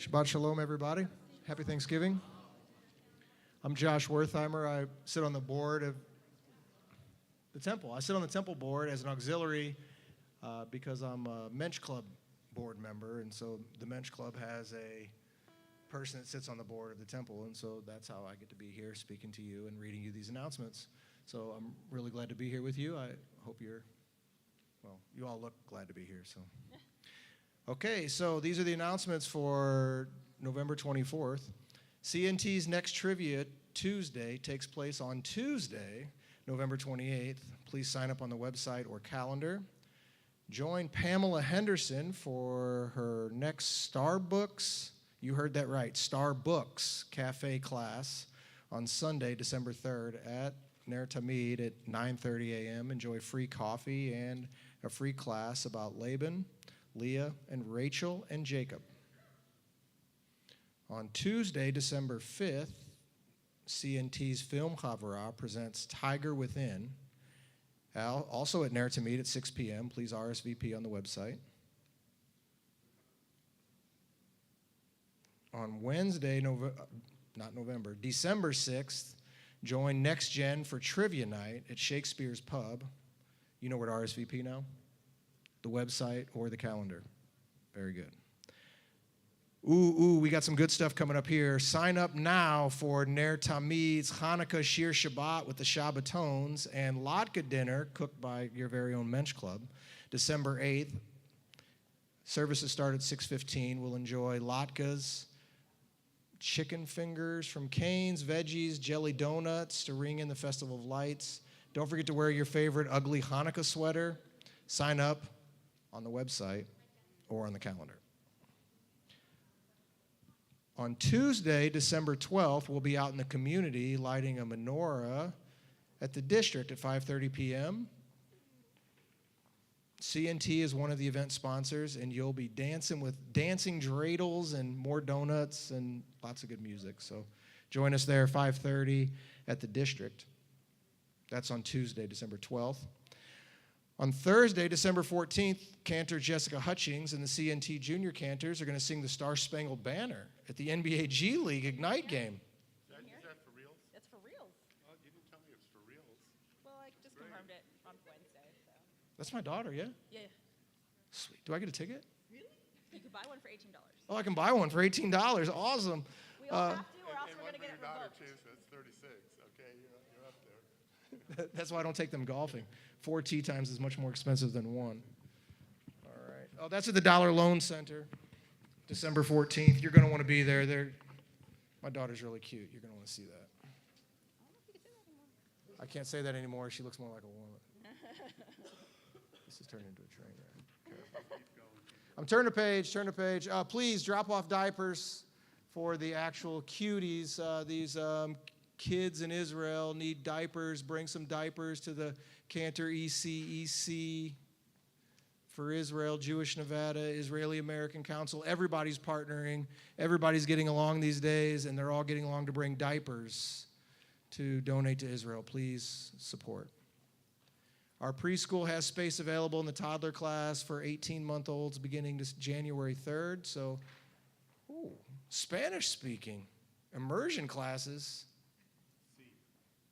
Shabbat Shalom, everybody. Happy Thanksgiving. I'm Josh Wertheimer. I sit on the board of the temple. I sit on the temple board as an auxiliary because I'm a Mensch Club board member, and so the Mensch Club has a person that sits on the board of the temple, and so that's how I get to be here speaking to you and reading you these announcements. So I'm really glad to be here with you. I hope you all look glad to be here, so. Okay, so these are the announcements for November 24th. CNT's next trivia Tuesday takes place on Tuesday, November 28th. Please sign up on the website or calendar. Join Pamela Henderson for her next Starbooks, you heard that right, Starbooks Cafe class on Sunday, December 3rd at Ner Tamid at 9:30 a.m. Enjoy free coffee and a free class about Laban, Leah, and Rachel and Jacob. On Tuesday, December 5th, CNT's Film Chavurah presents Tiger Within, also at Ner Tamid at 6 p.m. Please RSVP on the website. On Wednesday, December 6th, join Next Gen for Trivia Night at Shakespeare's Pub. You know where to RSVP now? The website or the calendar. Very good. We got some good stuff coming up here. Sign up now for Ner Tamid's Hanukkah Shir Shabbat with the Shabbatones and Latke dinner cooked by your very own Mensch Club. December 8th. Services start at 6:15. We'll enjoy latkes, chicken fingers from Cane's, veggies, jelly donuts to ring in the Festival of Lights. Don't forget to wear your favorite ugly Hanukkah sweater. Sign up on the website or on the calendar. On Tuesday, December 12th, we'll be out in the community lighting a menorah at the district at 5:30 p.m. CNT is one of the event sponsors, and you'll be dancing with dancing dreidels and more donuts and lots of good music. So join us there 5:30 at the district. That's on Tuesday, December 12th. On Thursday, December 14th, Cantor Jessica Hutchings and the CNT Junior Cantors are going to sing the Star Spangled Banner at the NBA G League Ignite game. Is that for reals? It's for reals. Oh, you didn't tell me it was for reals. Well, I just confirmed it on Wednesday, so. That's my daughter, yeah? Yeah. Sweet. Do I get a ticket? Really? You could buy one for $18. Oh, I can buy one for $18. Awesome. We all have to, or else And we're one going to for get your it daughter, revoked. too, so that's 36. Okay, you're up there. That's why I don't take them golfing. 4 tee times is much more expensive than 1. All right. Oh, that's at the Dollar Loan Center, December 14th. You're going to want to be there. My daughter's really cute. You're going to want to see that. I can't say that anymore. She looks more like a woman. This is turning into a train wreck. Okay. I'm turning the page. Please drop off diapers for the actual cuties. These kids in Israel need diapers. Bring some diapers to the Cantor ECEC for Israel, Jewish Nevada, Israeli American Council. Everybody's partnering. Everybody's getting along these days, and they're all getting along to bring diapers to donate to Israel. Please support. Our preschool has space available in the toddler class for 18-month-olds beginning this January 3rd. So, Spanish-speaking immersion classes.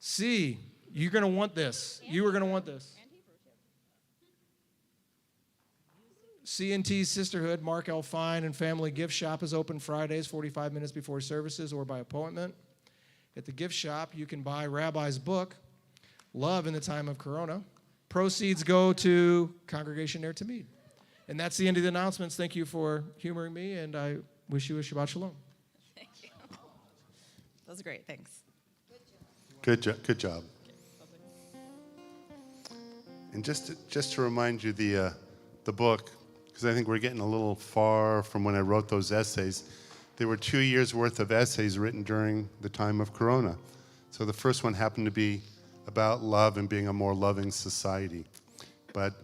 C. You're going to want this. You are going to want this. And Hebrew, too. CNT's Sisterhood, Mark L. Fine and Family Gift Shop is open Fridays, 45 minutes before services or by appointment. At the gift shop, you can buy Rabbi's book, Love in the Time of Corona. Proceeds go to Congregation Ner Tamid. And that's the end of the announcements. Thank you for humoring me, and I wish you a Shabbat Shalom. Thank you. That was great. Thanks. Good job. And just to remind you, the book, because I think we're getting a little far from when I wrote those essays. There were 2 years' worth of essays written during the time of Corona. So the first one happened to be about love and being a more loving society. But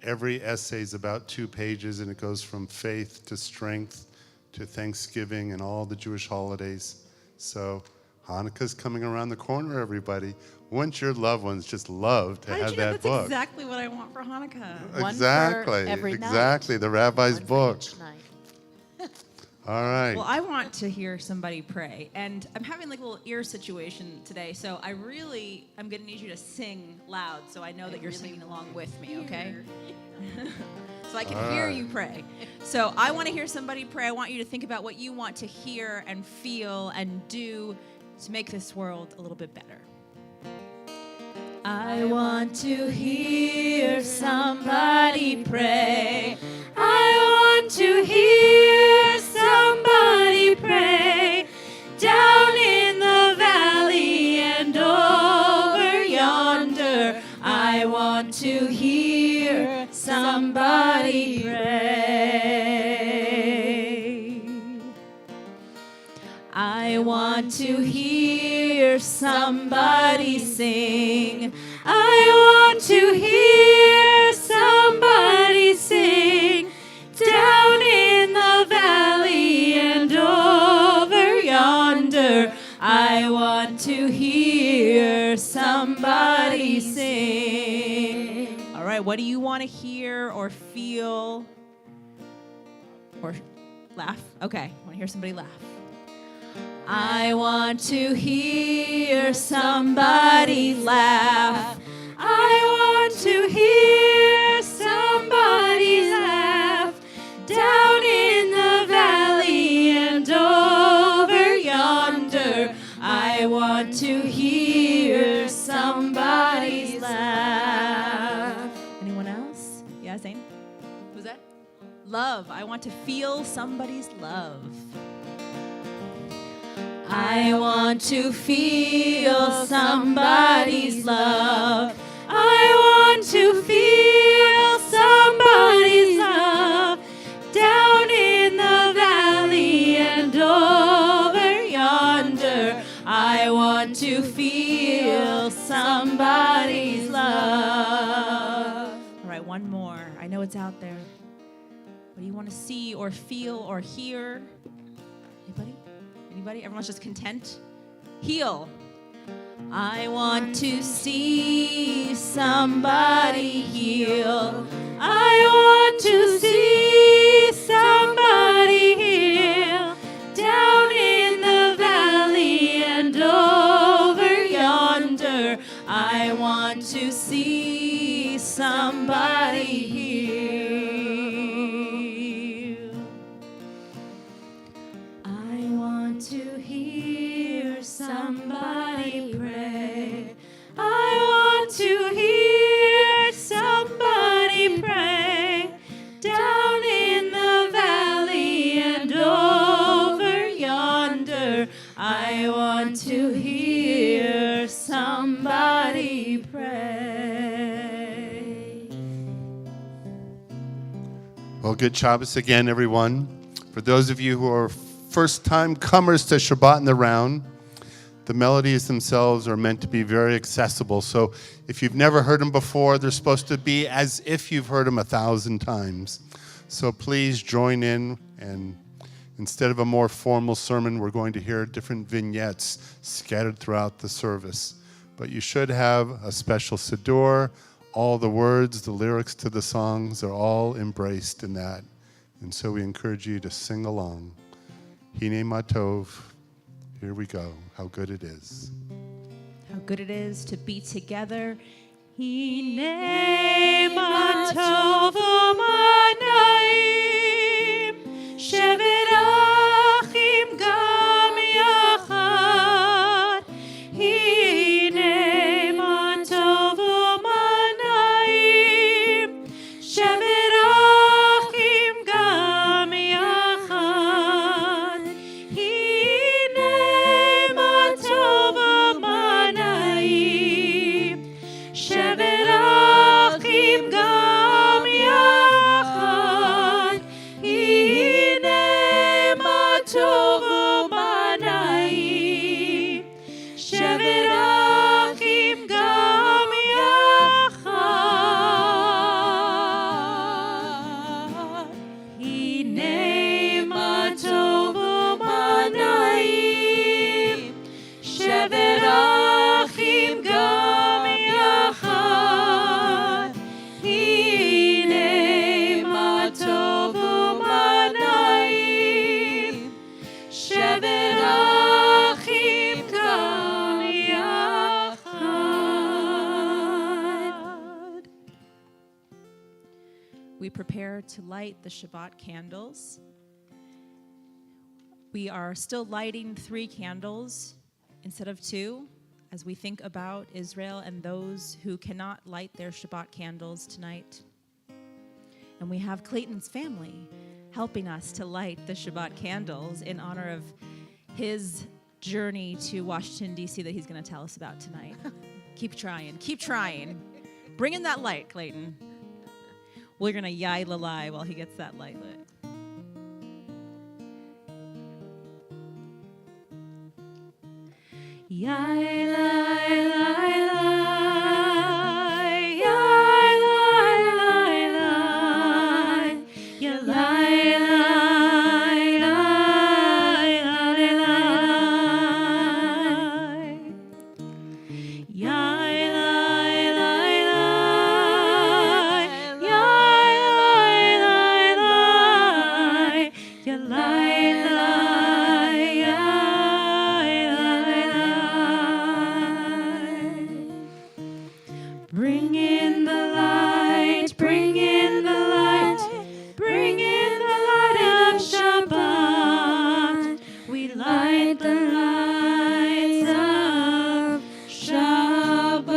every essay is about 2 pages, and it goes from faith to strength to Thanksgiving and all the Jewish holidays. So Hanukkah's coming around the corner, everybody. Wouldn't your loved ones just love to have that book? That's exactly what I want for Hanukkah. Exactly, One for every exactly. night. The rabbi's One for book. each night. All right. Well, I want to hear somebody pray, and I'm having like a little ear situation today, so I'm gonna need you to sing loud, so I know that you're singing along with me, okay? So I can hear you pray. So I want to hear somebody pray. I want you to think about what you want to hear and feel and do to make this world a little bit better. I want to hear somebody pray. I want to hear somebody pray. Down in the valley and over yonder, I want to hear somebody pray. I want to hear somebody sing. I want to hear somebody sing. Down in the valley and over yonder, I want to hear somebody sing. All right, what do you want to hear or feel or laugh? Okay, I want to hear somebody laugh. I want to hear somebody laugh. I want to hear somebody laugh. Down in the valley and over yonder, I want to hear somebody's laugh. Anyone else? Yeah, Zane? Who's that? Love. I want to feel somebody's love. I want to feel somebody's love. I want to feel somebody's love. Down in the valley and over yonder, I want to feel somebody's love. All right, one more. I know it's out there. What do you want to see or feel or hear? Anybody? Anybody? Everyone's just content? Heal. I want to see somebody heal. I want to see somebody heal. Down in the valley and over yonder, I want to see somebody heal. I want to hear somebody pray. I want to hear somebody pray. Down in the valley and over yonder, I want to hear somebody pray. Well, good Shabbos again, everyone. For those of you who are first-time comers to Shabbat in the round, the melodies themselves are meant to be very accessible. So if you've never heard them before, they're supposed to be as if you've heard them 1,000 times. So please join in, and instead of a more formal sermon, we're going to hear different vignettes scattered throughout the service. But you should have a special siddur. All the words, the lyrics to the songs are all embraced in that. And so we encourage you to sing along. Hine Matov. Here we go. How good it is. How good it is to be together. Hine matov u'manayim, shevet achim gam yachad. Hine matov u'manayim, shevet achim gam yachad. Hine matov u'manayim, shevet achim gam yachad. we prepare to light the Shabbat candles. We are still lighting 3 candles instead of 2 as we think about Israel and those who cannot light their Shabbat candles tonight. And we have Clayton's family helping us to light the Shabbat candles in honor of his journey to Washington, D.C. that he's going to tell us about tonight. Keep trying. Keep trying. Bring in that light, Clayton. We're going to yai lalai while he gets that light lit. Yai lai lai lai, yai lai lai lai, ya lai lai lai lai lai, yai lai lai lai, yai lai lai lai, ya lai lai, yai lai lai. Bring in the light, bring in the light, bring in the light of Shabbat. We light the lights of Shabbat.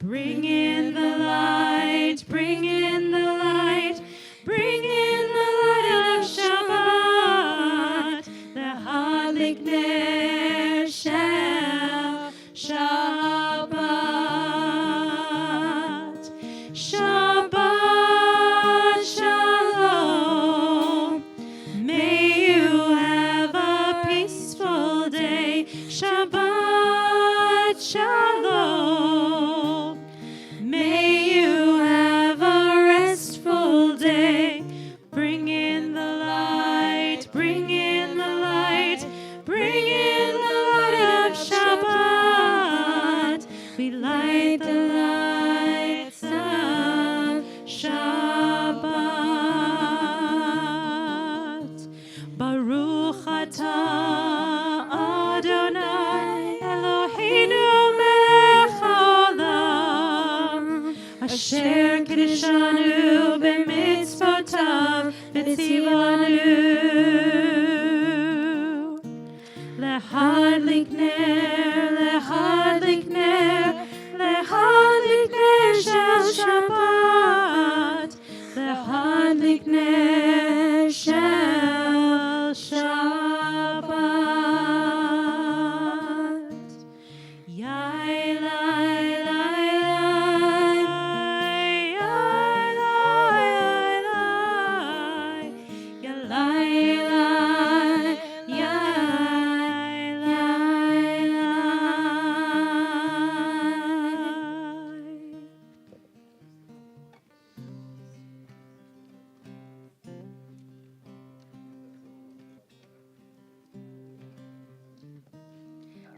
Bring in the light, bring in the light, bring in the light of Shabbat. The Hadlik Ner shel Shabbat. Shabbat Shalom. May you have a peaceful day. Shabbat Shalom. May you have a restful day. Bring in the light, bring in the light, bring in the light of Shabbat. We light the lights of Shabbat. Baruch atah Adonai Eloheinu melech haolam, asher kiddushanu b'mitzvotav v'tzivanu. Lehadlik ner, lehadlik ner, lehadlik ner shel Shabbat. Lehadlik ner shel Shabbat. Yai lai lai lai, yai lai lai, ya lai lai, yai lai lai.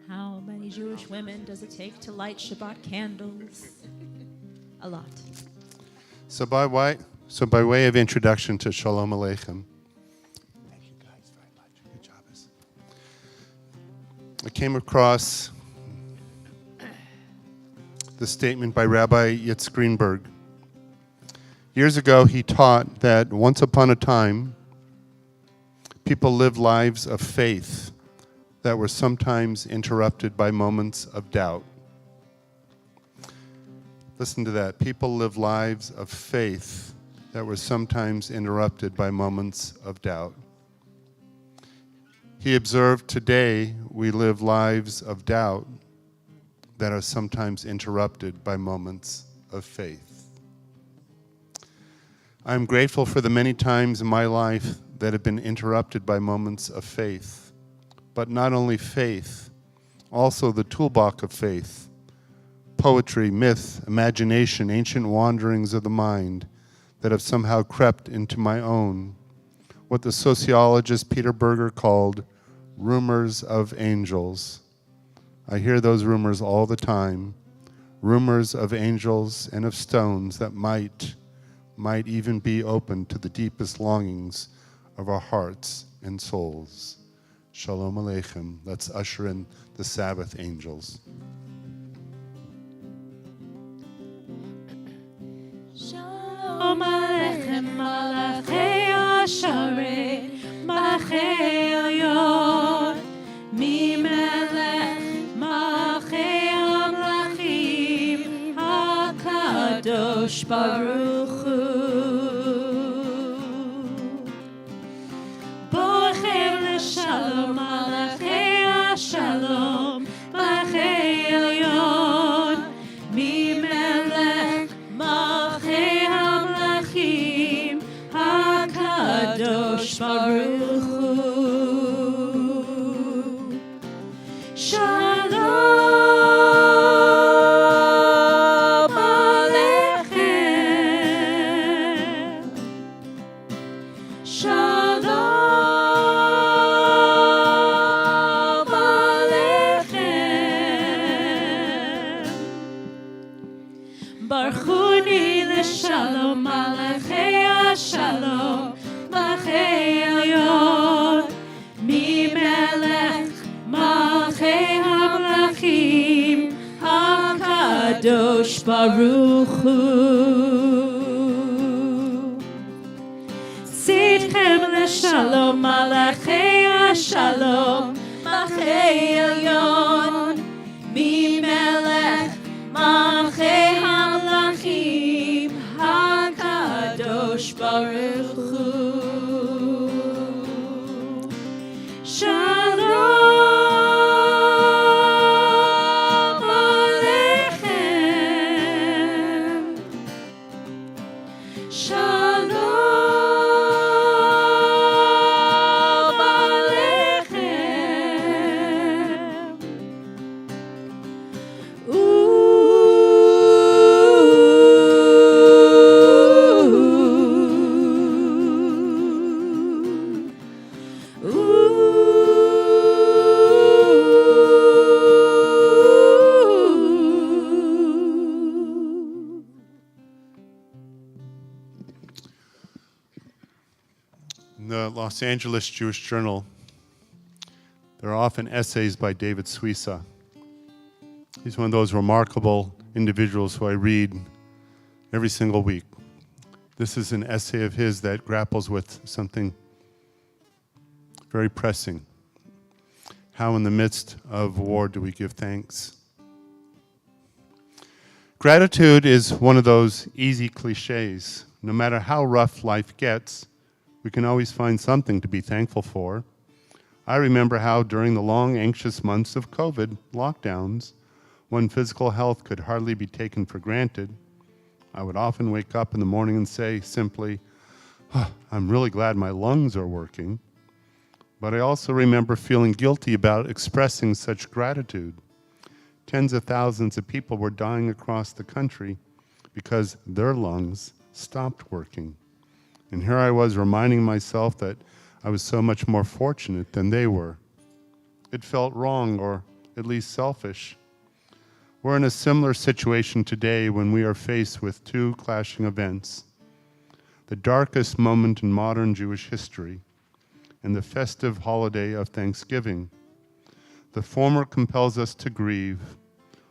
How many Jewish women does it take to light Shabbat candles? A lot. So by way of introduction to Shalom Aleichem, thank you guys very much. Good job. I came across the statement by Rabbi Yitz Greenberg. Years ago, he taught that once upon a time, people lived lives of faith that were sometimes interrupted by moments of doubt. Listen to that. People live lives of faith that were sometimes interrupted by moments of doubt. He observed, today we live lives of doubt that are sometimes interrupted by moments of faith. I'm grateful for the many times in my life that have been interrupted by moments of faith. But not only faith, also the toolbox of faith, poetry, myth, imagination, ancient wanderings of the mind that have somehow crept into my own, what the sociologist Peter Berger called rumors of angels. I hear those rumors all the time, rumors of angels and of stones that might even be open to the deepest longings of our hearts and souls. Shalom Aleichem. Let's usher in the Sabbath angels. ישרת מלכי עליון, ממלך מלכי המלכים, הקדוש ברוך הוא. בורכם לשלום מלכי השלום, מלכי עליון, ממלך מלכי המלכים, הקדוש ברוך הוא. שלום עליכם, שלום עליכם. ברכוני לשלום מלכי השלום, מלכי עליון, ממלך מלכי המלכים, הקדוש ברוך הוא. צאתכם לשלום מלכי השלום, מלכי עליון, ממלך מלכי המלכים, הקדוש ברוך הוא. שלום עליכם, שלום עליכם. In the Los Angeles Jewish Journal, there are often essays by David Suissa. He's one of those remarkable individuals who I read every single week. This is an essay of his that grapples with something very pressing. How in the midst of war do we give thanks? Gratitude is one of those easy cliches. No matter how rough life gets, we can always find something to be thankful for. I remember how during the long, anxious months of COVID lockdowns, when physical health could hardly be taken for granted, I would often wake up in the morning and say simply, I'm really glad my lungs are working. But I also remember feeling guilty about expressing such gratitude. Tens of thousands of people were dying across the country because their lungs stopped working. And here I was reminding myself that I was so much more fortunate than they were. It felt wrong, or at least selfish. We're in a similar situation today when we are faced with two clashing events: the darkest moment in modern Jewish history and the festive holiday of Thanksgiving. The former compels us to grieve,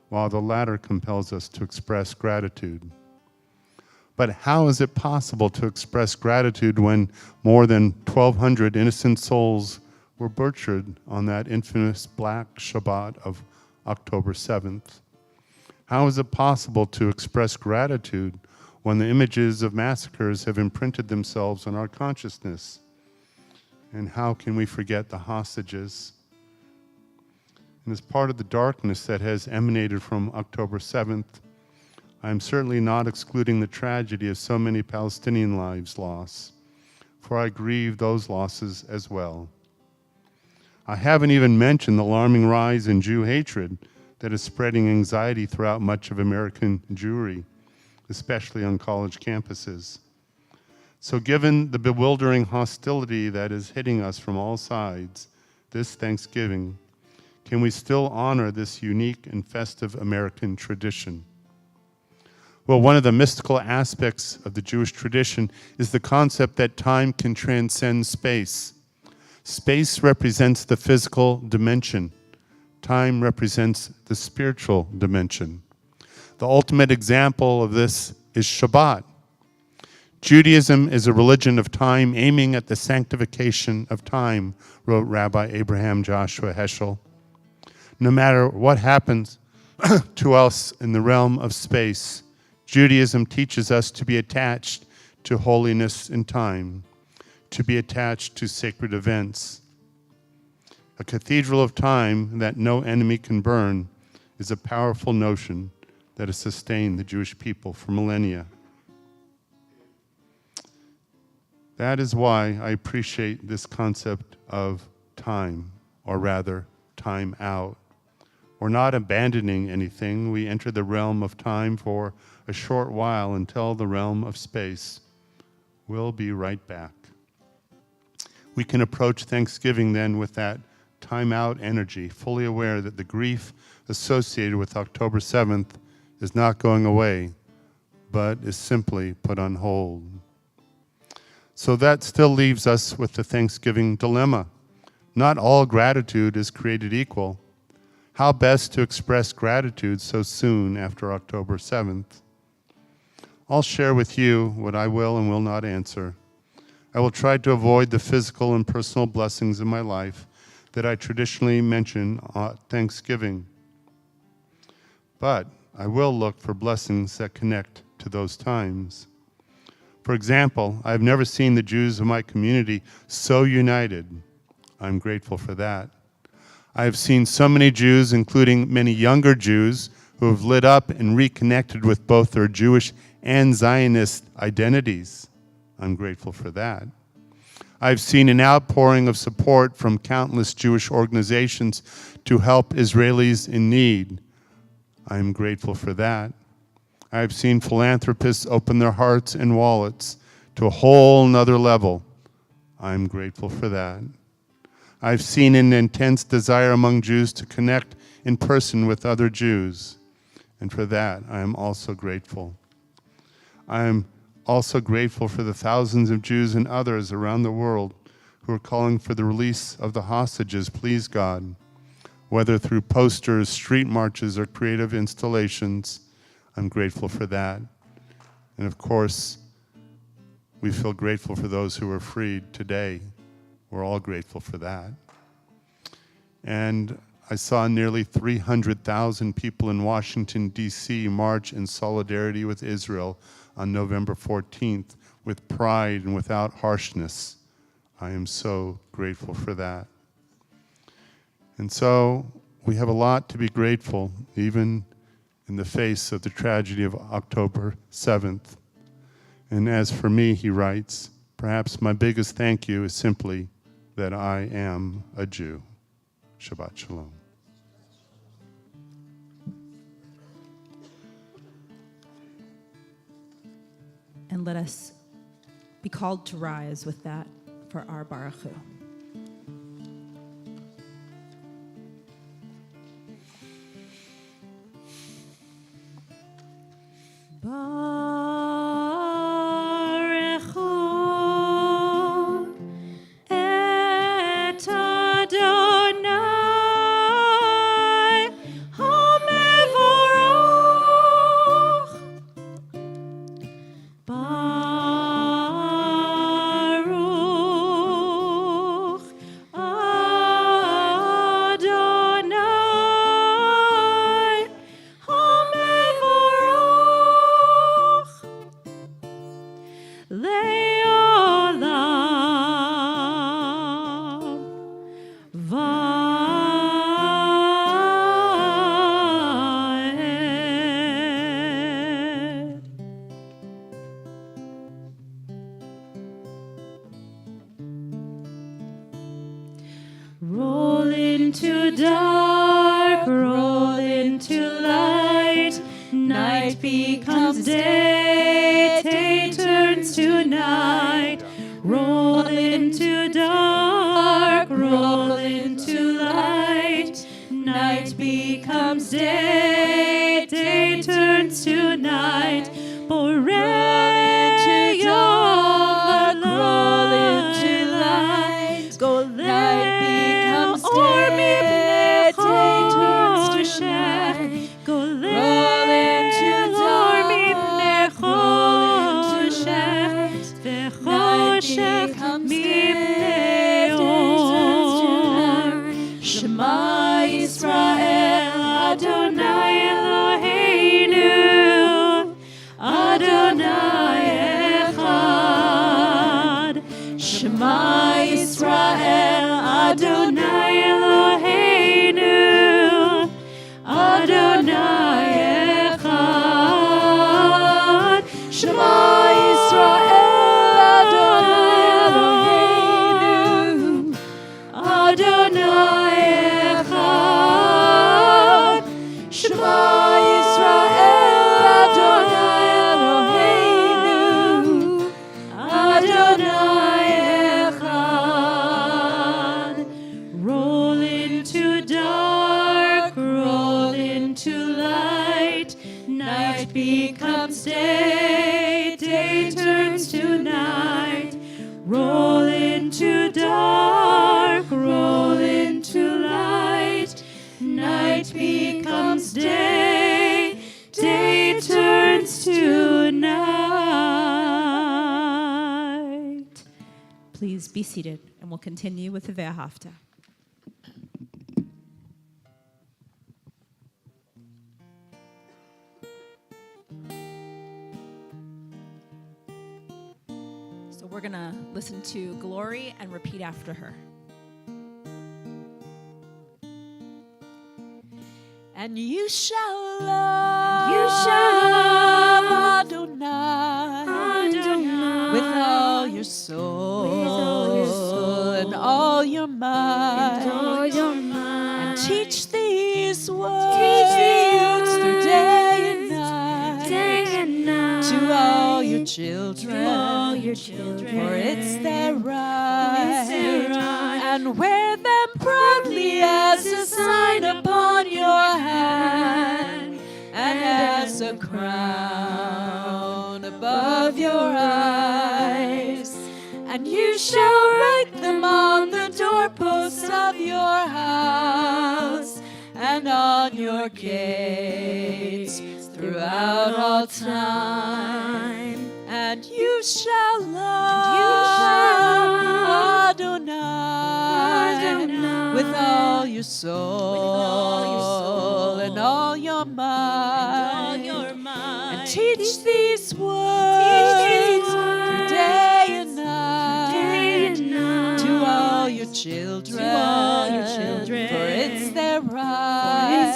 while the latter compels us to express gratitude. But how is it possible to express gratitude when more than 1,200 innocent souls were butchered on that infamous Black Shabbat of October 7th? How is it possible to express gratitude when the images of massacres have imprinted themselves on our consciousness? And how can we forget the hostages? And as part of the darkness that has emanated from October 7th, I am certainly not excluding the tragedy of so many Palestinian lives lost, for I grieve those losses as well. I haven't even mentioned the alarming rise in Jew hatred that is spreading anxiety throughout much of American Jewry, especially on college campuses. So given the bewildering hostility that is hitting us from all sides this Thanksgiving, can we still honor this unique and festive American tradition? Well, one of the mystical aspects of the Jewish tradition is the concept that time can transcend space. Space represents the physical dimension. Time represents the spiritual dimension. The ultimate example of this is Shabbat. Judaism is a religion of time aiming at the sanctification of time, wrote Rabbi Abraham Joshua Heschel. No matter what happens to us in the realm of space, Judaism teaches us to be attached to holiness in time, to be attached to sacred events. A cathedral of time that no enemy can burn is a powerful notion that has sustained the Jewish people for millennia. That is why I appreciate this concept of time, or rather, time out. We're not abandoning anything. We enter the realm of time for a short while until the realm of space. We'll be right back. We can approach Thanksgiving then with that time out energy, fully aware that the grief associated with October 7th is not going away, but is simply put on hold. So that still leaves us with the Thanksgiving dilemma. Not all gratitude is created equal. How best to express gratitude so soon after October 7th? I'll share with you what I will and will not answer. I will try to avoid the physical and personal blessings in my life that I traditionally mention at Thanksgiving. But I will look for blessings that connect to those times. For example, I've never seen the Jews of my community so united. I'm grateful for that. I have seen so many Jews, including many younger Jews, who have lit up and reconnected with both their Jewish and Zionist identities. I'm grateful for that. I've seen an outpouring of support from countless Jewish organizations to help Israelis in need. I'm grateful for that. I've seen philanthropists open their hearts and wallets to a whole nother level. I'm grateful for that. I've seen an intense desire among Jews to connect in person with other Jews, and for that I am also grateful. I am also grateful for the thousands of Jews and others around the world who are calling for the release of the hostages, please God, whether through posters, street marches, or creative installations. I'm grateful for that. And of course, we feel grateful for those who were freed today. We're all grateful for that. And I saw nearly 300,000 people in Washington, D.C. march in solidarity with Israel on November 14th with pride and without harshness. I am so grateful for that. And so we have a lot to be grateful, even in the face of the tragedy of October 7th. And as for me, he writes, perhaps my biggest thank you is simply that I am a Jew. Shabbat Shalom. And let us be called to rise with that for our Baruch Hu. Baruch Hu et Adonai HaMevorach. Baruch Adonai HaMevorach Le'olam Va'ed. Roll into dark, roll into light. Night becomes day, day turns to night. Roll into dark, roll into light. Night becomes day, day turns to night. Borei Yom, roll into light. Go light becomes day, day turns to night. Go roll into dark, roll into light. Night becomes day, day turns to night. Roll into dark, roll into light. Night becomes day, day turns to night. Please be seated, and we'll continue with the Ve'ahavta. So we're going to listen to Glory and repeat after her. And you shall love Adonai with all your soul and all your might, and teach these words through day and night to all your children, for it's their right, and wear them proudly as a sign upon your hand, and as a crown above your eyes. And you shall write them on the doorposts of your house and on your gates throughout all time. And you shall love Adonai with all your soul and all your might, and teach these words through day and night to all your children, for it's their right,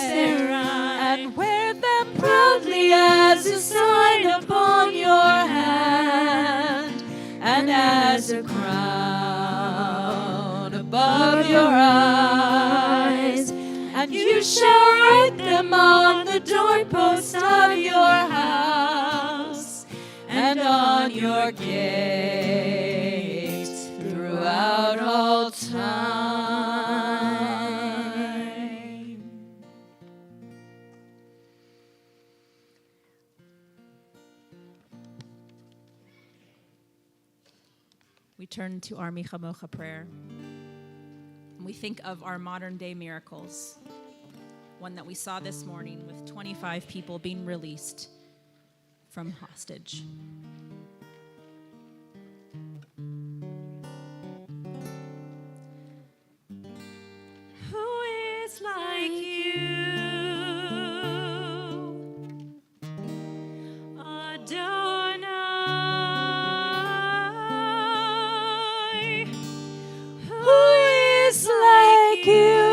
and wear them proudly as a sign upon your hand, and as a crown above your eyes. And you shall write them on the doorposts of your house and on your gates throughout all time. We turn to our Mi Chamocha prayer. And we think of our modern day miracles. One that we saw this morning with 25 people being released from hostage. Who is like you, Adonai? Who is like you,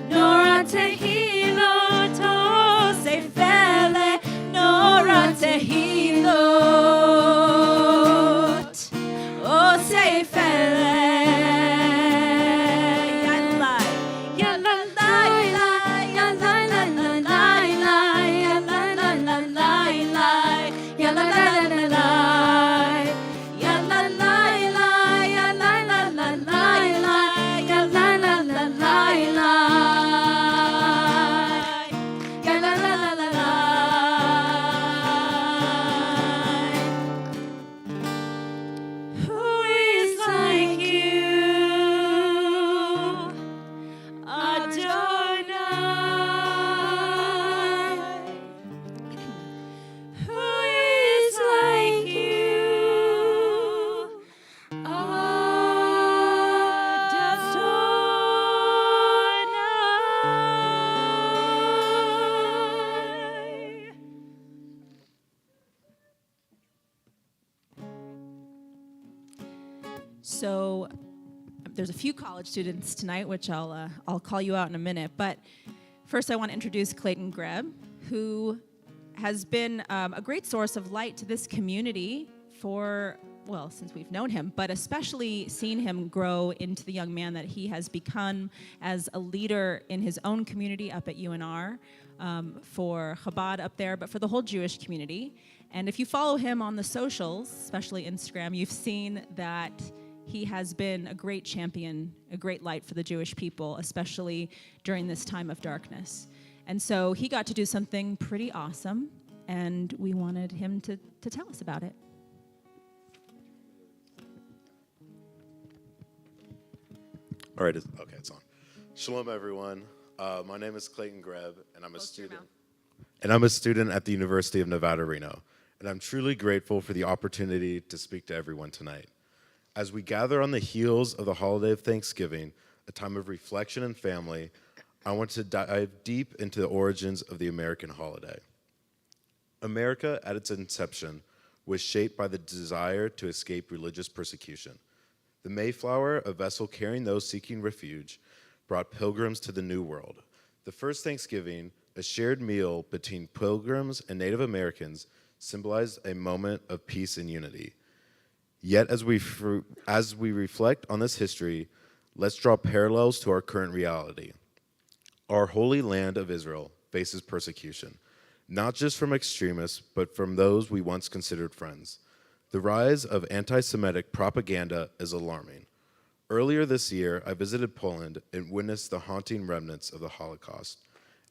Nora tehilot, oh sefele, Nora tehilot, oh sefele. So there's a few college students tonight, which I'll call you out in a minute. But first, I want to introduce Clayton Greb, who has been a great source of light to this community since we've known him, but especially seen him grow into the young man that he has become as a leader in his own community up at UNR, for Chabad up there, but for the whole Jewish community. And if you follow him on the socials, especially Instagram, you've seen that he has been a great champion, a great light for the Jewish people, especially during this time of darkness. And so he got to do something pretty awesome, and we wanted him to tell us about it. All right, okay, it's on. Shalom, everyone. My name is Clayton Greb, and I'm a student. And I'm a student at the University of Nevada, Reno. And I'm truly grateful for the opportunity to speak to everyone tonight. As we gather on the heels of the holiday of Thanksgiving, a time of reflection and family, I want to dive deep into the origins of the American holiday. America, at its inception, was shaped by the desire to escape religious persecution. The Mayflower, a vessel carrying those seeking refuge, brought pilgrims to the New World. The first Thanksgiving, a shared meal between pilgrims and Native Americans, symbolized a moment of peace and unity. Yet, as we reflect on this history, let's draw parallels to our current reality. Our holy land of Israel faces persecution, not just from extremists, but from those we once considered friends. The rise of anti-Semitic propaganda is alarming. Earlier this year, I visited Poland and witnessed the haunting remnants of the Holocaust.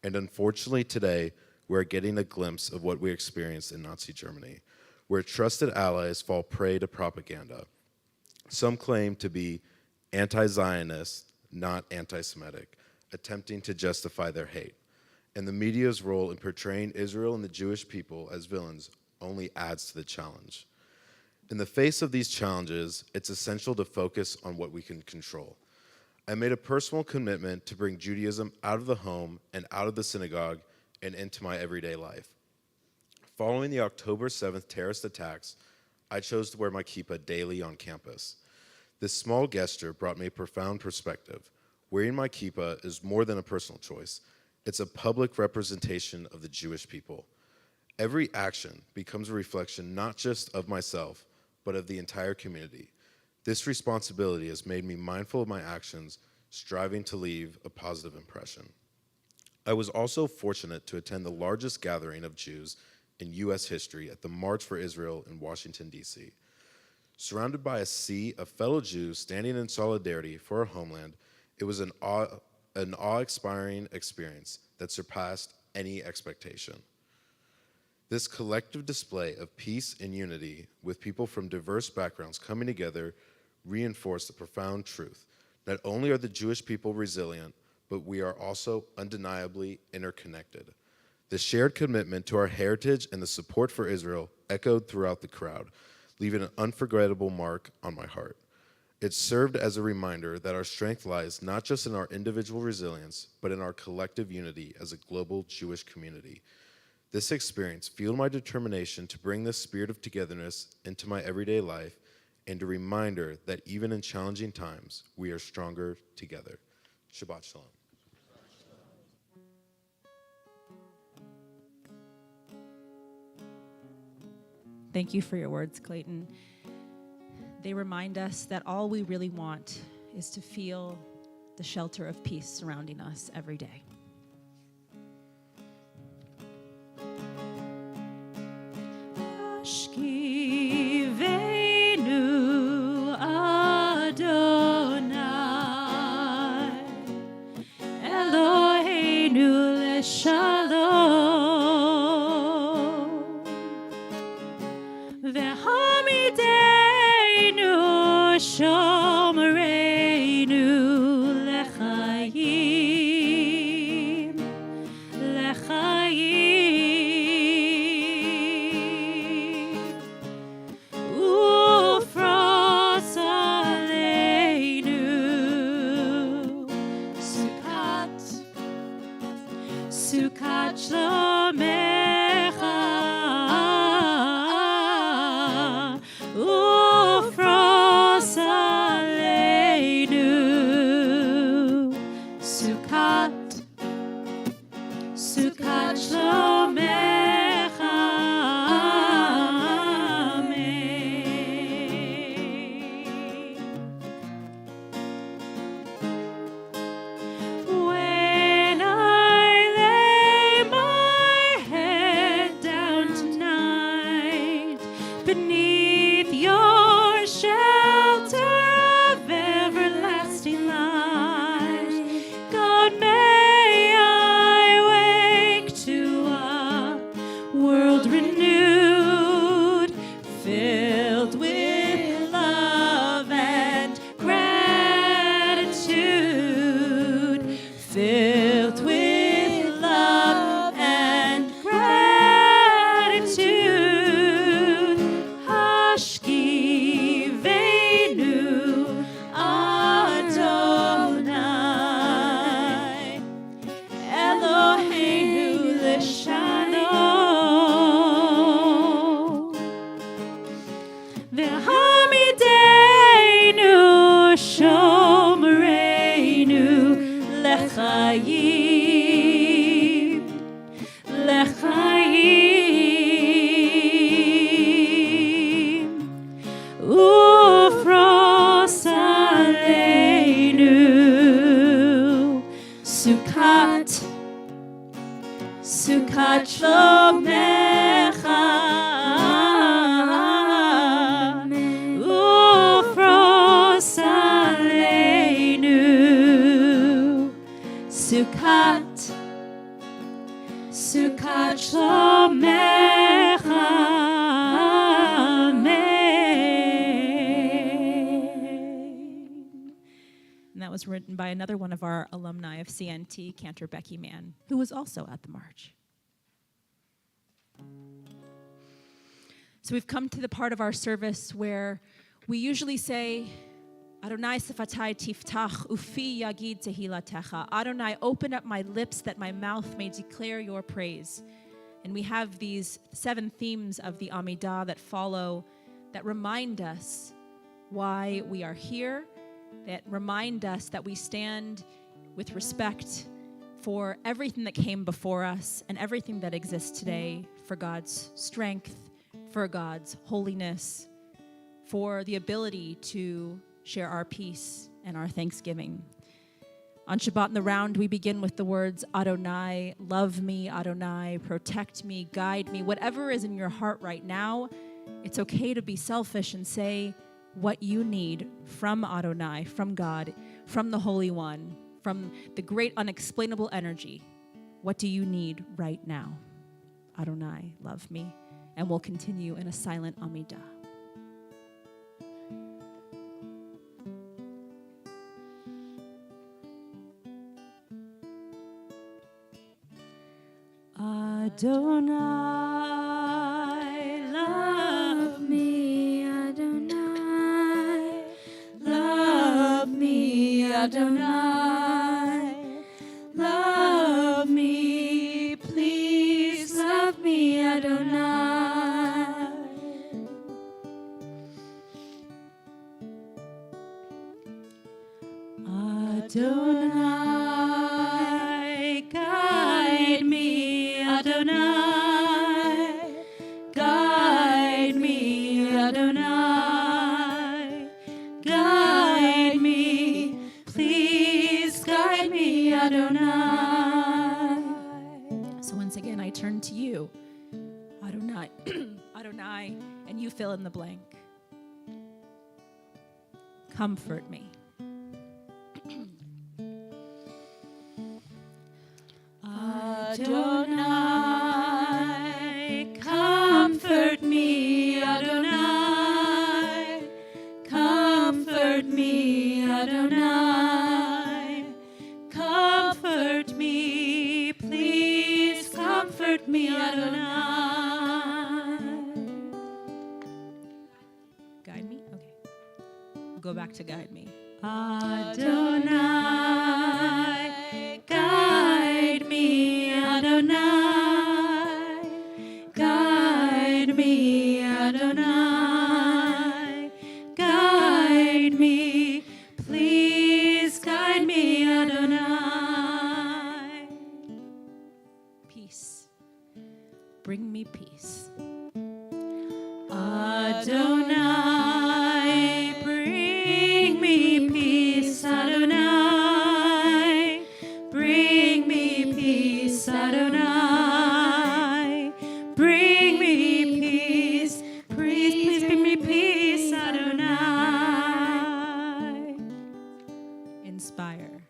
And unfortunately today, we're getting a glimpse of what we experienced in Nazi Germany, where trusted allies fall prey to propaganda. Some claim to be anti-Zionist, not anti-Semitic, attempting to justify their hate. And the media's role in portraying Israel and the Jewish people as villains only adds to the challenge. In the face of these challenges, it's essential to focus on what we can control. I made a personal commitment to bring Judaism out of the home and out of the synagogue and into my everyday life. Following the October 7th terrorist attacks, I chose to wear my kippah daily on campus. This small gesture brought me a profound perspective. Wearing my kippah is more than a personal choice. It's a public representation of the Jewish people. Every action becomes a reflection not just of myself, but of the entire community. This responsibility has made me mindful of my actions, striving to leave a positive impression. I was also fortunate to attend the largest gathering of Jews in U.S. history at the March for Israel in Washington, D.C. Surrounded by a sea of fellow Jews standing in solidarity for our homeland, it was an awe-inspiring experience that surpassed any expectation. This collective display of peace and unity with people from diverse backgrounds coming together reinforced the profound truth. Not only are the Jewish people resilient, but we are also undeniably interconnected. The shared commitment to our heritage and the support for Israel echoed throughout the crowd, leaving an unforgettable mark on my heart. It served as a reminder that our strength lies not just in our individual resilience, but in our collective unity as a global Jewish community. This experience fueled my determination to bring this spirit of togetherness into my everyday life and a reminder that even in challenging times, we are stronger together. Shabbat Shalom. Thank you for your words, Clayton. They remind us that all we really want is to feel the shelter of peace surrounding us every day. Shkivenu Adonai Eloheinu leshalom V'hamidenu shomereinu lechayim lechayim filled, renewed, filled with love and gratitude, filled with love and gratitude. Hashkivenu Adonai, Eloheinu l'shalom, v'hamidenu shomreinu l'chaim, l'chaim, ufros aleinu Sukkot, Sukkot shlomecha, ufros aleinu Sukkot, Sukkot shlomecha, and that was written by another one of our alumni of CNT, Cantor Becky Mann, who was also at the march. So we've come to the part of our service where we usually say, Adonai sefatai tiftach ufi yagid tehilatecha. Adonai, open up my lips that my mouth may declare your praise. And we have these 7 themes of the Amidah that follow, that remind us why we are here, that remind us that we stand with respect for everything that came before us and everything that exists today, for God's strength, for God's holiness, for the ability to share our peace and our thanksgiving. On Shabbat in the round, we begin with the words, Adonai, love me, Adonai, protect me, guide me. Whatever is in your heart right now, it's okay to be selfish and say what you need from Adonai, from God, from the Holy One, from the great unexplainable energy. What do you need right now? Adonai, love me. And we'll continue in a silent Amidah. Adonai, love me, Adonai, love me, Adonai, love me, please love me, Adonai. Adonai, guide me, Adonai, guide me, Adonai, guide me, please guide me, Adonai. So once again, I turn to you, Adonai, Adonai, and you fill in the blank. Comfort me. Adonai, comfort me, Adonai, comfort me, Adonai, comfort me, please comfort me, Adonai. Guide me? Okay. We'll go back to guide me. Adonai, guide me, Adonai, guide me, Adonai, guide me, please guide me, Adonai. Peace. Bring me peace. Adonai, bring me peace, Adonai, bring me peace, Adonai, bring me peace, please bring me peace, Adonai. Inspire.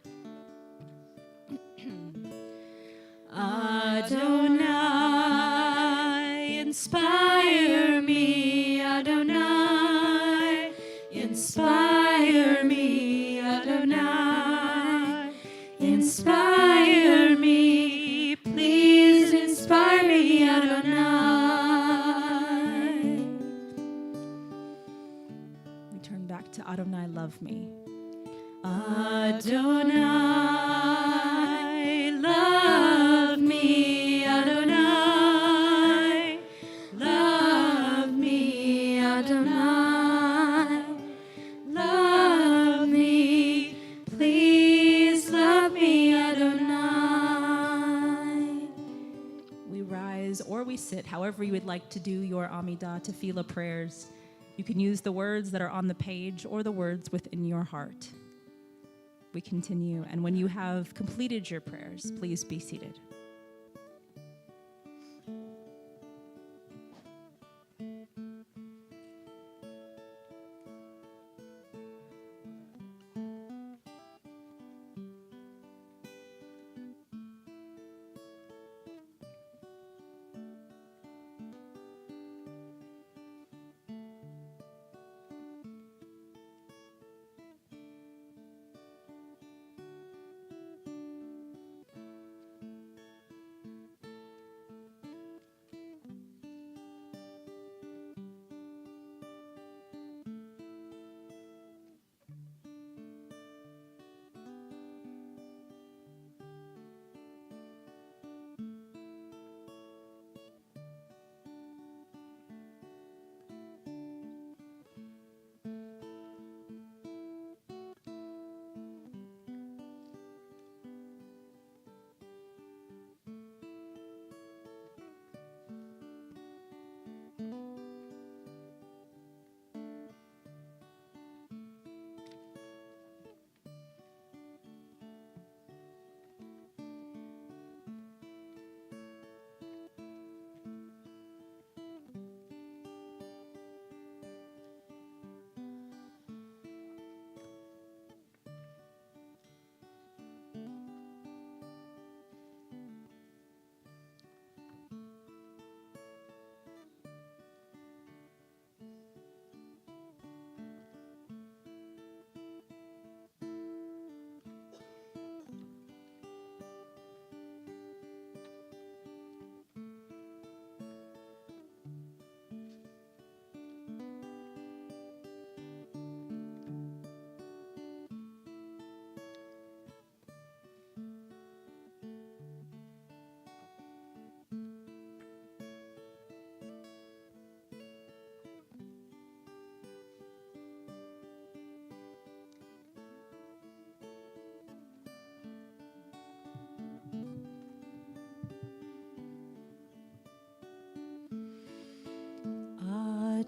Adonai, in Inspire me, Adonai. Inspire me, Adonai. Inspire me, please inspire me, Adonai. We turn back to Adonai, love me. Adonai, love me, Adonai. Love me, Adonai. Love me, please love me, Adonai. We rise or we sit, however you would like to do your Amidah Tefillah prayers. You can use the words that are on the page or the words within your heart. We continue, and when you have completed your prayers, please be seated.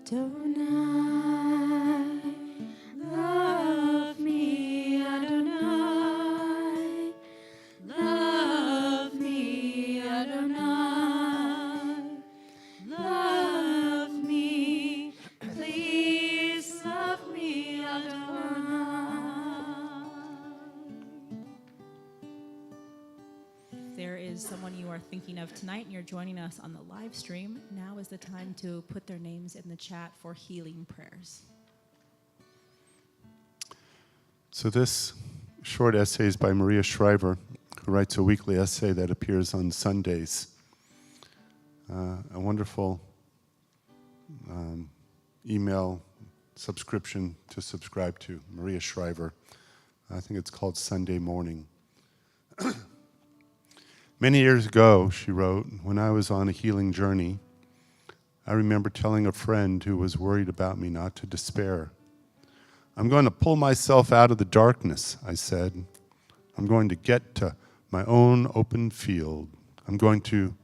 Adonai, love me, Adonai. Love me, Adonai. Love me, please love me, Adonai. If there is someone you are thinking of tonight and you're joining us on the live stream, now is the time to put their names in the chat for healing prayers. So this short essay is by Maria Shriver, who writes a weekly essay that appears on Sundays. A wonderful email subscription to subscribe to, Maria Shriver. I think it's called Sunday Morning. Many years ago, she wrote, when I was on a healing journey, I remember telling a friend who was worried about me not to despair. I'm going to pull myself out of the darkness, I said. I'm going to get to my own open field. I'm going to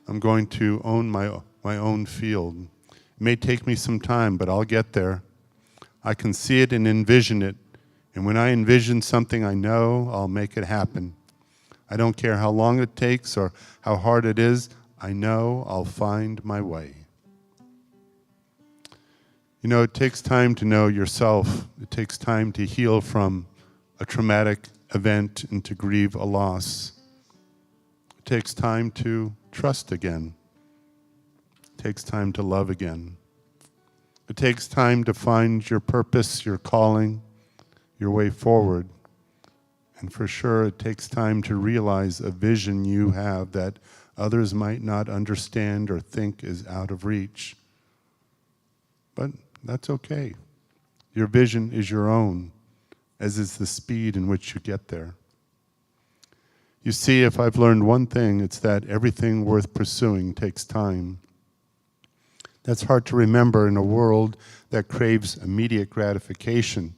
own my own field. It may take me some time, but I'll get there. I can see it and envision it. And when I envision something I know, I'll make it happen. I don't care how long it takes or how hard it is. I know I'll find my way. You know, it takes time to know yourself. It takes time to heal from a traumatic event and to grieve a loss. It takes time to trust again. It takes time to love again. It takes time to find your purpose, your calling, your way forward. And for sure, it takes time to realize a vision you have that others might not understand or think is out of reach. But that's okay. Your vision is your own, as is the speed in which you get there. You see, if I've learned one thing, it's that everything worth pursuing takes time. That's hard to remember in a world that craves immediate gratification,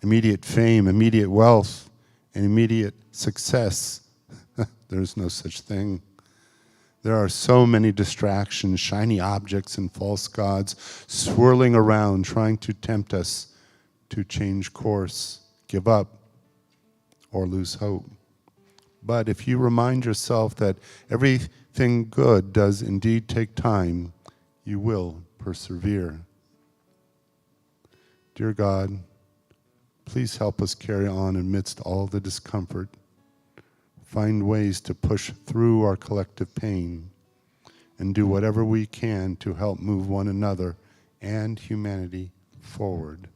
immediate fame, immediate wealth, and immediate success. There's no such thing. There are so many distractions, shiny objects, and false gods swirling around, trying to tempt us to change course, give up, or lose hope. But if you remind yourself that everything good does indeed take time, you will persevere. Dear God, please help us carry on amidst all the discomfort. Find ways to push through our collective pain and do whatever we can to help move one another and humanity forward.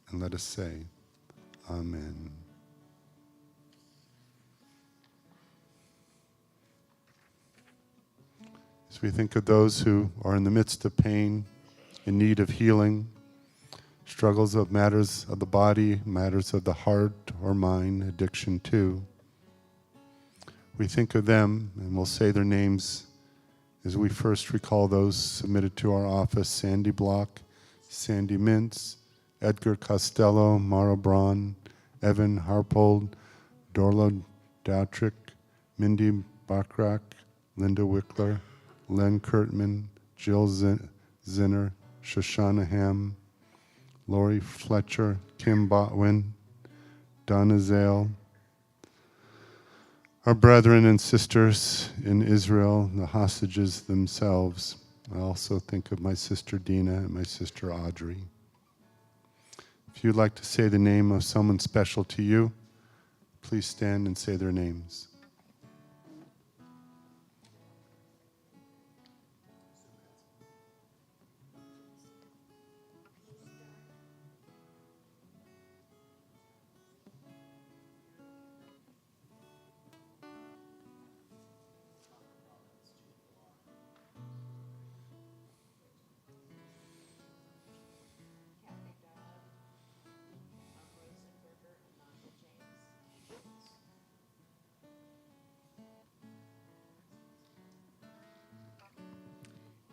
And let us say, Amen. As we think of those who are in the midst of pain, in need of healing, struggles of matters of the body, matters of the heart or mind, addiction too, we think of them and we'll say their names as we first recall those submitted to our office: Sandy Block, Sandy Mintz, Edgar Costello, Mara Braun, Evan Harpold, Dorla Doutrick, Mindy Bachrach, Linda Wickler, Len Kurtman, Jill Zinner, Shoshana Ham, Lori Fletcher, Kim Botwin, Donna Zale, our brethren and sisters in Israel, the hostages themselves. I also think of my sister Dina and my sister Audrey. If you'd like to say the name of someone special to you, please stand and say their names.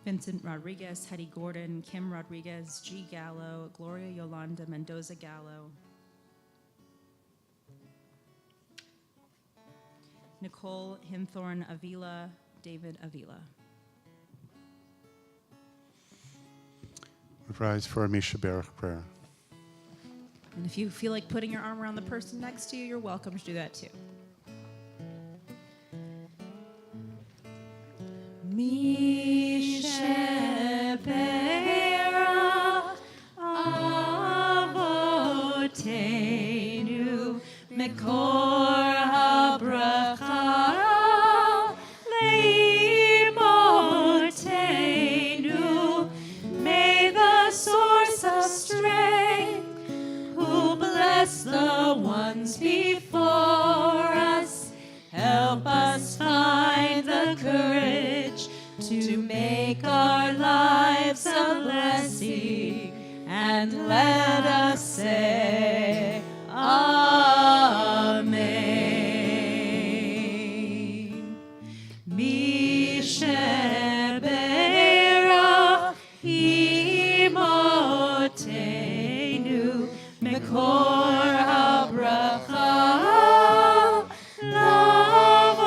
Vincent Rodriguez, Hetty Gordon, Kim Rodriguez, G. Gallo, Gloria Yolanda Mendoza Gallo, Nicole Hinthorn Avila, David Avila. We rise for a Misha Baruch prayer. And if you feel like putting your arm around the person next to you, you're welcome to do that too. Mishepera avotenu mekor habracha leimotenu. May the source of strength, who bless the ones before us, help us find the courage to make our lives a blessing, and let us say Amen. Mishebera imotenu mekor habracha lavotenu.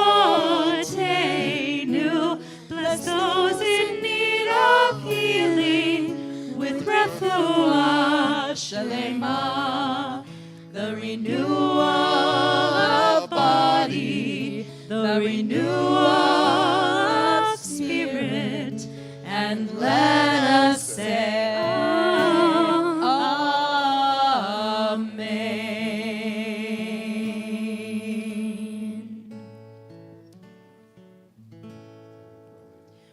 Bless those in need of healing with refuah shalema, the renewal of body, the renewal of spirit, and let us say Amen.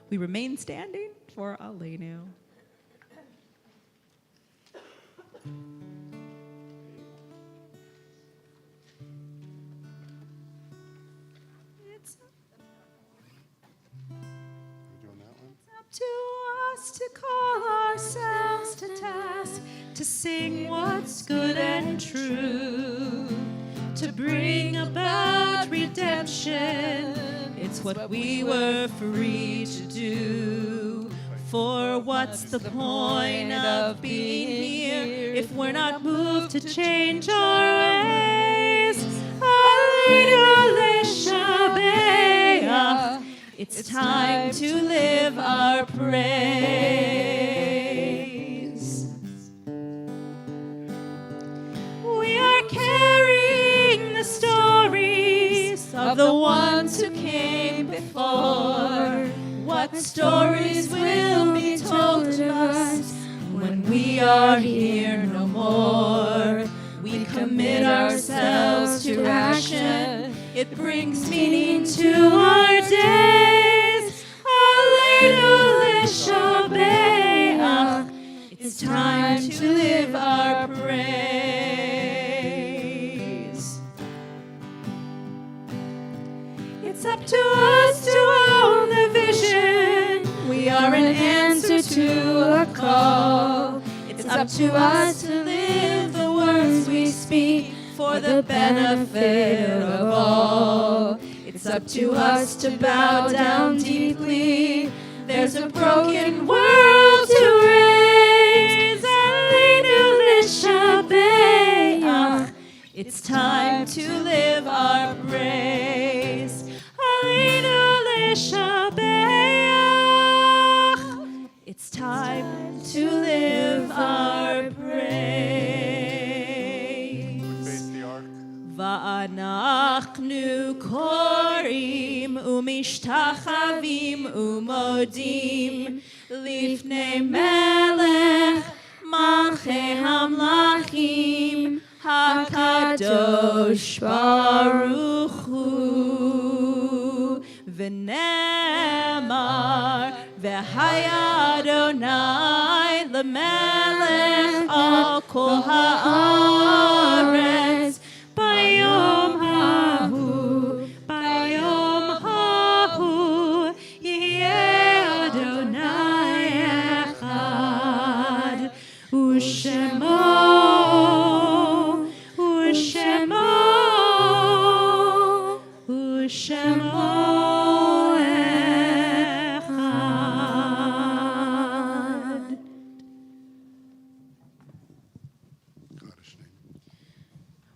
We remain standing. for Aleinu. It's up to us to call ourselves to task, to sing what's good and true, to bring about redemption. It's what we were free to do. For what's the point of being here if we're not moved to change our ways? It's time to live our praise. We are carrying the stories of the ones who came before. What stories will be told to us when we are here no more? We commit ourselves to action. It brings meaning to our days. It's time to live our praise. It's up to us to own the vision. We are an answer to a call. It's up to us to live the words we speak for the benefit of all. It's up to us to bow down deeply. There's a broken world to raise. It's time to live our praise. It's time to live our praise. Face the ark. ואנחנו קוראים ומשתחווים ומודים לפני מלך מלכי המלכים הקדוש ברוך הוא. ונאמר והיה אדוני למלך על כל הארץ ביום ההוא יהיה אדוני אחד ושמו אחד.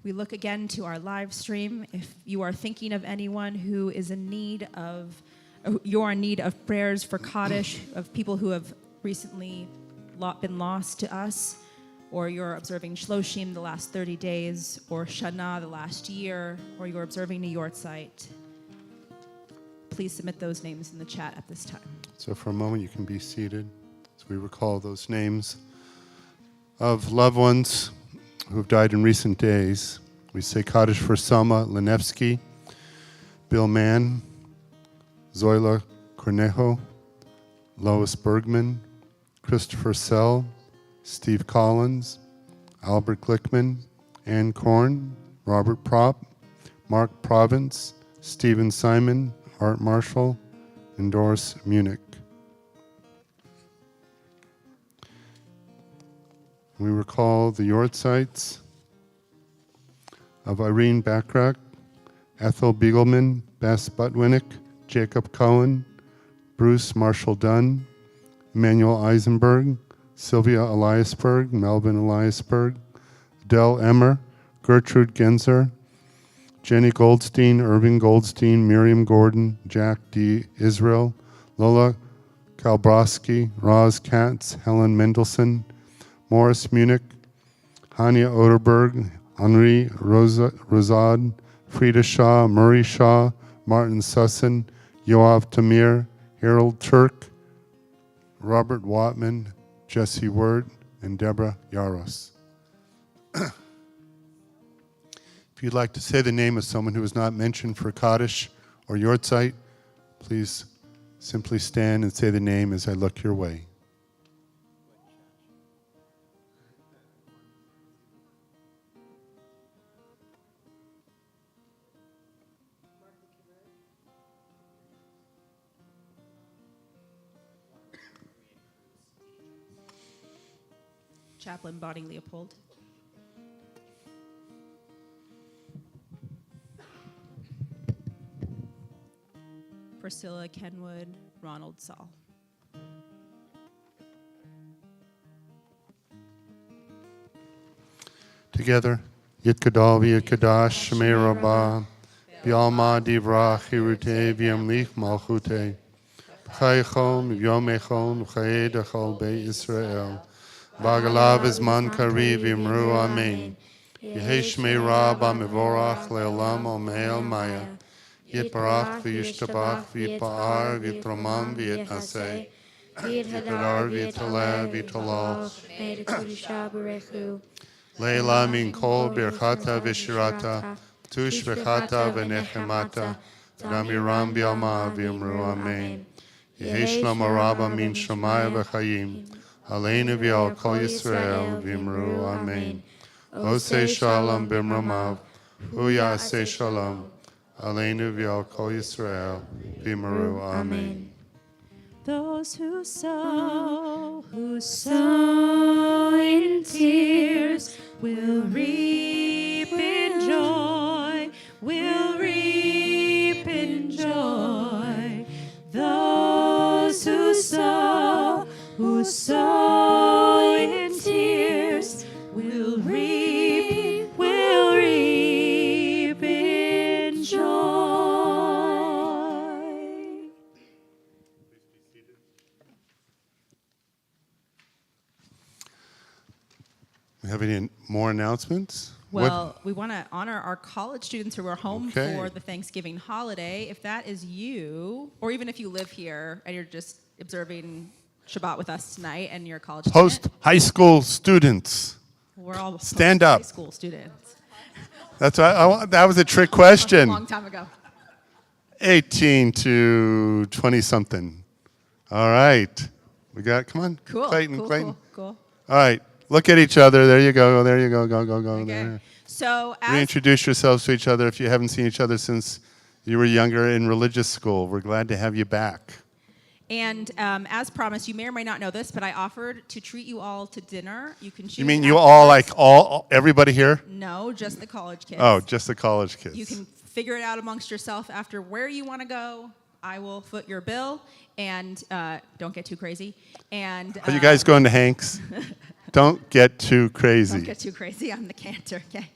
We look again to our live stream. If you are thinking of anyone who is in need of, you're in need of prayers for Kaddish, of people who have recently been lost to us, or you're observing Shloshim the last 30 days, or Shana the last year, or you're observing New York site, please submit those names in the chat at this time. So for a moment, you can be seated as we recall those names of loved ones who have died in recent days. We say Kaddish for Selma Lenevsky, Bill Mann, Zoila Cornejo, Lois Bergman, Christopher Sell, Steve Collins, Albert Glickman, Ann Korn, Robert Prop, Mark Province, Stephen Simon, Art Marshall, and Doris Munich. We recall the Yortzites of Irene Backrack, Ethel Biegelman, Bess Butwinick, Jacob Cohen, Bruce Marshall Dunn, Emmanuel Eisenberg, Sylvia Eliasberg, Melvin Eliasberg, Adele Emmer, Gertrude Genzer, Jenny Goldstein, Irving Goldstein, Miriam Gordon, Jack D. Israel, Lola Kalbrowski, Roz Katz, Helen Mendelson, Morris Munich, Hania Oderberg, Henri Rosad, Frida Shaw, Murray Shaw, Martin Sussin, Yoav Tamir, Harold Turk, Robert Watman, Jesse Word, and Deborah Yaros. If you'd like to say the name of someone who is not mentioned for Kaddish or Yortzeit, please Simply stand and say the name as I look your way. Chaplain Bonnie Leopold. Priscilla Kenwood, Ronald Saul. Together, Yit Kadal V'Yit Kadash Shemei Rabbah B'Alma Divrach Hirute V'Yamlich Malchute B'Chaychom V'Yomechom V'Chayed Achol Beit Yisrael B'Agalav Ezman Kariv V'Yimru Amen Yehi Shmei Rabbah Mevorach Le'olam Omeil Maya Yit Barach V'Yishtabach V'Yit Pa'ar V'Yit Romam V'Yit Naseh V'Yit Hadar V'Yit Haleh V'Yit Halal May the Kudusha Berechu Leila min kol birchata v'shirata, tush v'chata v'nechemata, damiram b'yama v'yamru amen. Yehi shlam araba min shamaya v'chayim, aleinu v'yal kol Yisrael v'yamru amen. Osei shalom b'mramav, hu ya'aseh shalom, aleinu v'yal kol Yisrael v'yamru amen. Those who sow in tears will reap in joy, will reap in joy. Those who sow in tears will reap in joy. We have any more announcements? Well, we want to honor our college students who are home Okay. for the Thanksgiving holiday. If that is you, or even if you live here and you're just observing Shabbat with us tonight and you're a college Post student, high school students. we're all Stand post-high up. school students. That's that was a trick A question. long time ago. 18 to 20 something. All right. We got, come on. Cool. Clayton, cool, Clayton. cool, cool. All right. Look at each other. There you go. There you go. Go. Okay. There. So as Reintroduce yourselves to each other if you haven't seen each other since you were younger in religious school. We're glad to have you back. And as promised, you may or may not know this, but I offered to treat you all to dinner. You can choose. You mean you all, afterwards. everybody here? No, just the college kids. Oh, just the college kids. You can figure it out amongst yourself after where you want to go. I will foot your bill, and don't get too crazy. And Are you guys going to Hank's? Don't get too crazy. Don't get too crazy. I'm the cantor, okay?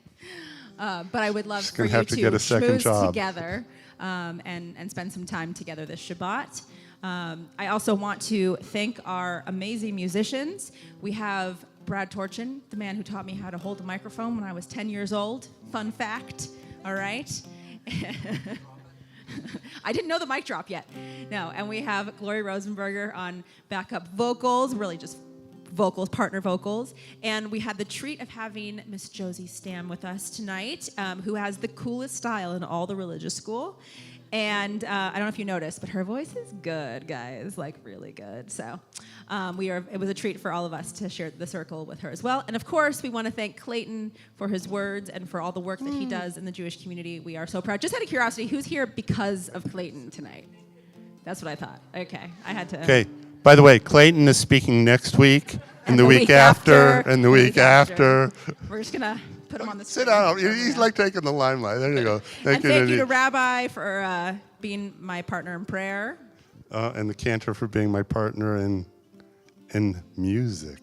But I would love Just for gonna you have to get a second schmooze job. together and spend some time together this Shabbat. I also want to thank our amazing musicians. We have Brad Torchin, the man who taught me how to hold a microphone when I was 10 years old. Fun fact, all right? I didn't know the mic drop yet. No, and we have Gloria Rosenberger on backup vocals, really just vocals, partner vocals. And we had the treat of having Miss Josie Stam with us tonight, who has the coolest style in all the religious school. And I don't know if you noticed, but her voice is good, guys, like really good. So it was a treat for all of us to share the circle with her as well. And of course, we want to thank Clayton for his words and for all the work that he does in the Jewish community. We are so proud. Just out of curiosity, who's here because of Clayton tonight? That's what I thought. Okay, I had to. Okay. By the way, Clayton is speaking next week, and the week after, and the week after. We're just going to put him on the Sit screen. down. He's like taking the limelight. There you go. And thank you to Rabbi for being my partner in prayer. And the cantor for being my partner in music.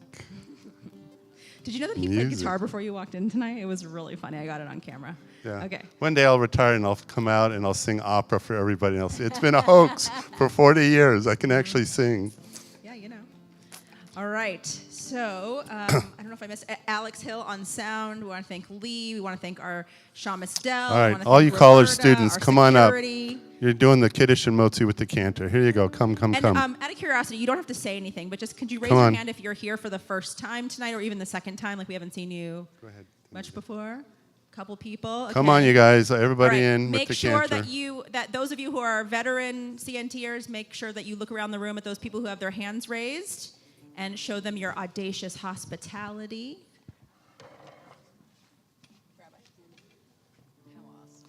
Did you know that he played guitar before you walked in tonight? It was really funny. I got it on camera. Yeah. Okay. One day I'll retire and I'll come out and I'll sing opera for everybody else. It's been a hoax for 40 years. I can actually sing. Yeah, you know. All right. So I don't know if I missed Alex Hill on sound. We want to thank Lee. We want to thank our Shamus Dell. All right, all you college students, come on up. Security. You're doing the Kiddush and Motzi with the cantor. Here you go. Come. And out of curiosity, you don't have to say anything, but just could you raise Come your on. hand if you're here for the first time tonight or even the second time, like we haven't seen you much before? Couple people. Come on, okay. you guys. All Everybody right, in with make the sure cantor. that those of you who are veteran CNTers, make sure that you look around the room at those people who have their hands raised and show them your audacious hospitality.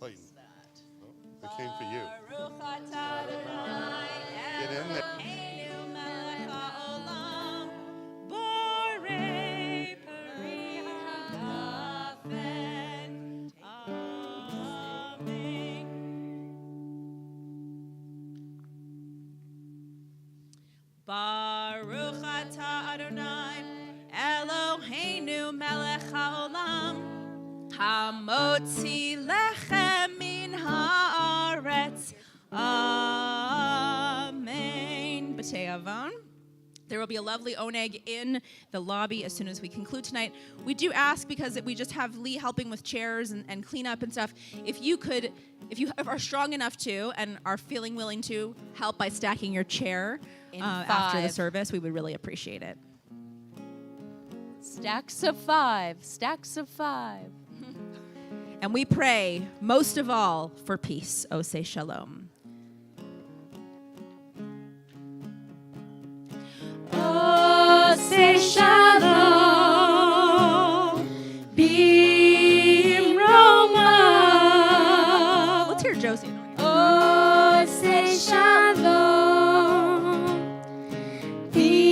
Clayton. Oh, it came for you. Get in there. Baruch atah Adonai Eloheinu melech haolam hamotzi lechem min haaretz. Amen. B'tei Avon. There will be a lovely oneg in the lobby as soon as we conclude tonight. We do ask, because we just have Lee helping with chairs and cleanup and stuff, if you are strong enough to and are feeling willing to help by stacking your chair after the service, we would really appreciate it. Stacks of 5. Stacks of 5. And we pray, most of all, for peace. O say shalom. Oh, say shalom, B'Roma. Let's hear Josie. Oh, say shalom, B'Roma.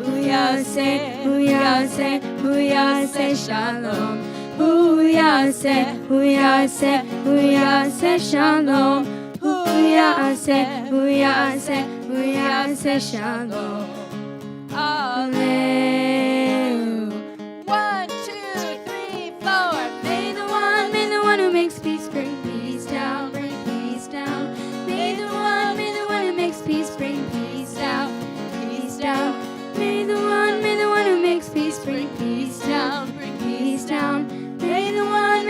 Uyase shalom. Uyase shalom. Uyase shalom. Alleluia. 1, 2, 3, 4. May the one who makes peace bring peace down, bring peace down. May the one who makes peace bring peace down, peace down. May the one who makes peace bring peace down, bring peace down. May the one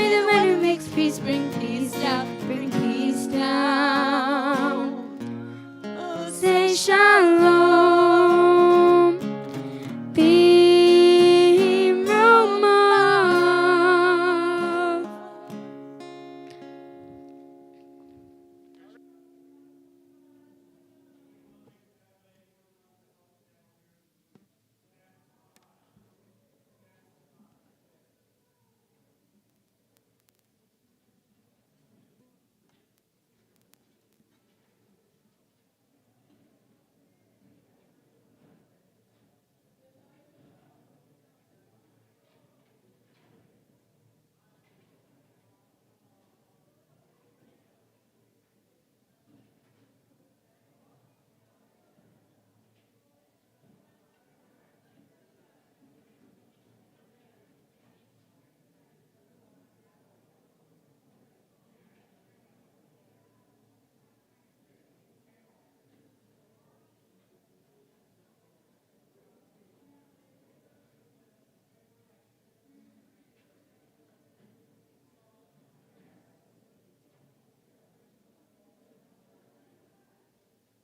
who makes peace bring peace down, bring peace down. Oh, say shalom.